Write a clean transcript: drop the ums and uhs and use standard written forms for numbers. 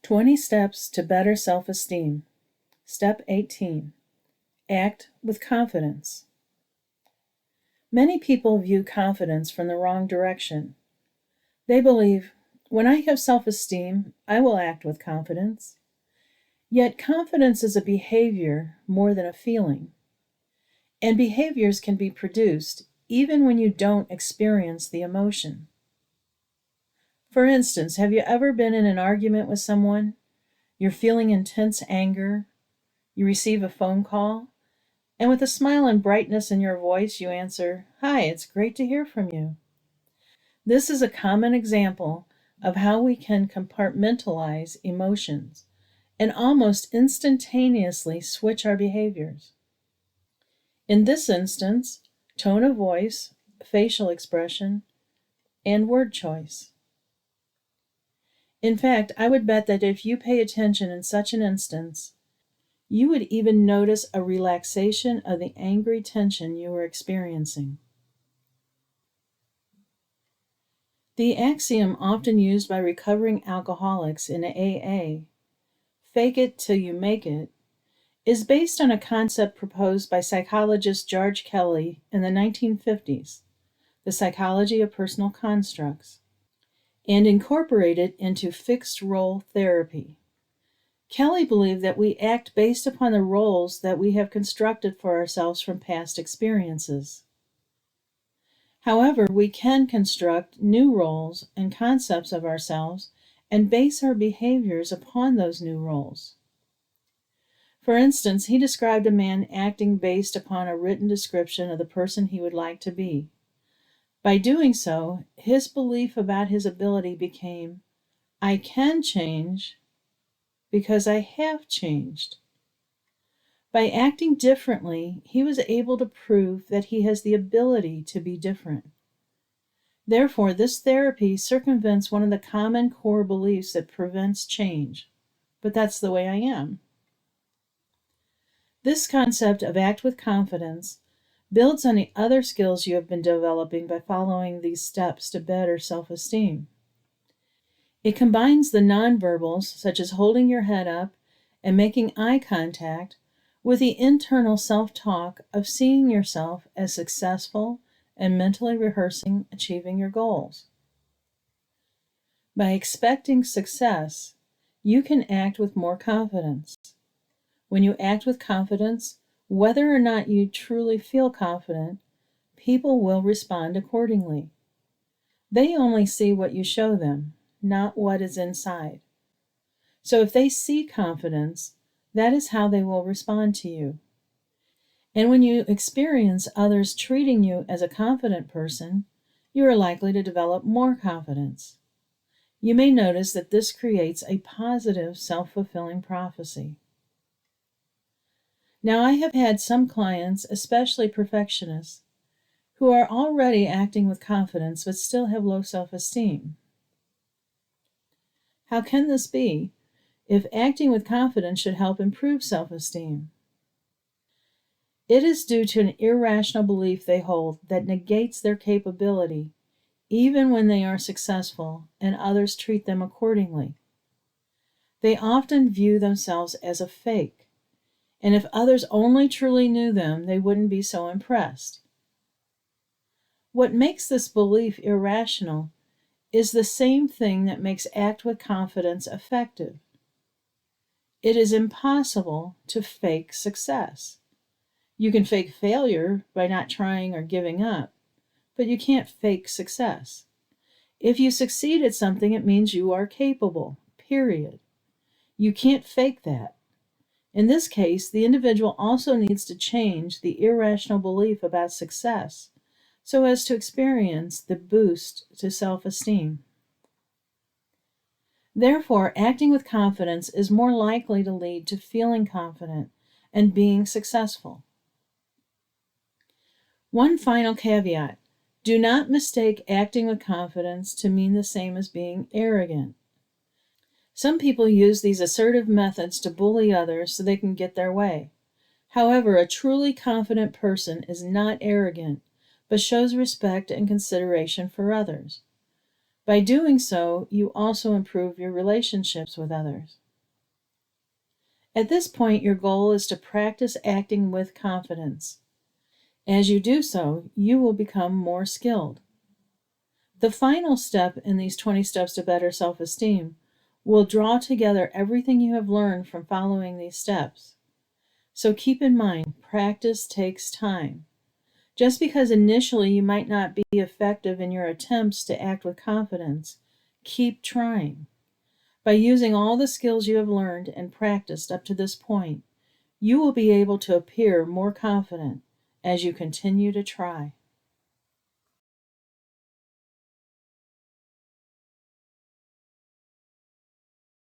20 Steps to Better Self-Esteem. Step 18. Act with confidence. Many people view confidence from the wrong direction. They believe, when I have self-esteem, I will act with confidence. Yet confidence is a behavior more than a feeling. And behaviors can be produced even when you don't experience the emotion. For instance, have you ever been in an argument with someone? You're feeling intense anger. You receive a phone call, and with a smile and brightness in your voice, you answer, "Hi, it's great to hear from you." This is a common example of how we can compartmentalize emotions and almost instantaneously switch our behaviors. In this instance, tone of voice, facial expression, and word choice. In fact, I would bet that if you pay attention in such an instance, you would even notice a relaxation of the angry tension you were experiencing. The axiom often used by recovering alcoholics in AA, "fake it till you make it," is based on a concept proposed by psychologist George Kelly in the 1950s, the psychology of personal constructs, and incorporated into fixed role therapy. Kelly believed that we act based upon the roles that we have constructed for ourselves from past experiences. However, we can construct new roles and concepts of ourselves and base our behaviors upon those new roles. For instance, he described a man acting based upon a written description of the person he would like to be. By doing so, his belief about his ability became, "I can change because I have changed." By acting differently, he was able to prove that he has the ability to be different. Therefore, this therapy circumvents one of the common core beliefs that prevents change. But that's the way I am. This concept of act with confidence builds on the other skills you have been developing by following these steps to better self-esteem. It combines the nonverbals, such as holding your head up and making eye contact, with the internal self-talk of seeing yourself as successful and mentally rehearsing achieving your goals. By expecting success, you can act with more confidence. When you act with confidence, whether or not you truly feel confident, people will respond accordingly. They only see what you show them, not what is inside. So if they see confidence, that is how they will respond to you. And when you experience others treating you as a confident person, you are likely to develop more confidence. You may notice that this creates a positive self-fulfilling prophecy. Now, I have had some clients, especially perfectionists, who are already acting with confidence but still have low self-esteem. How can this be, if acting with confidence should help improve self-esteem? It is due to an irrational belief they hold that negates their capability, even when they are successful and others treat them accordingly. They often view themselves as a fake, and if others only truly knew them, they wouldn't be so impressed. What makes this belief irrational is the same thing that makes act with confidence effective. It is impossible to fake success. You can fake failure by not trying or giving up, but you can't fake success. If you succeed at something, it means you are capable, period. You can't fake that. In this case, the individual also needs to change the irrational belief about success so as to experience the boost to self-esteem. Therefore, acting with confidence is more likely to lead to feeling confident and being successful. One final caveat: do not mistake acting with confidence to mean the same as being arrogant. Some people use these assertive methods to bully others so they can get their way. However, a truly confident person is not arrogant, but shows respect and consideration for others. By doing so, you also improve your relationships with others. At this point, your goal is to practice acting with confidence. As you do so, you will become more skilled. The final step in these 20 steps to better self-esteem will draw together everything you have learned from following these steps. So keep in mind, practice takes time. Just because initially you might not be effective in your attempts to act with confidence, keep trying. By using all the skills you have learned and practiced up to this point, you will be able to appear more confident as you continue to try.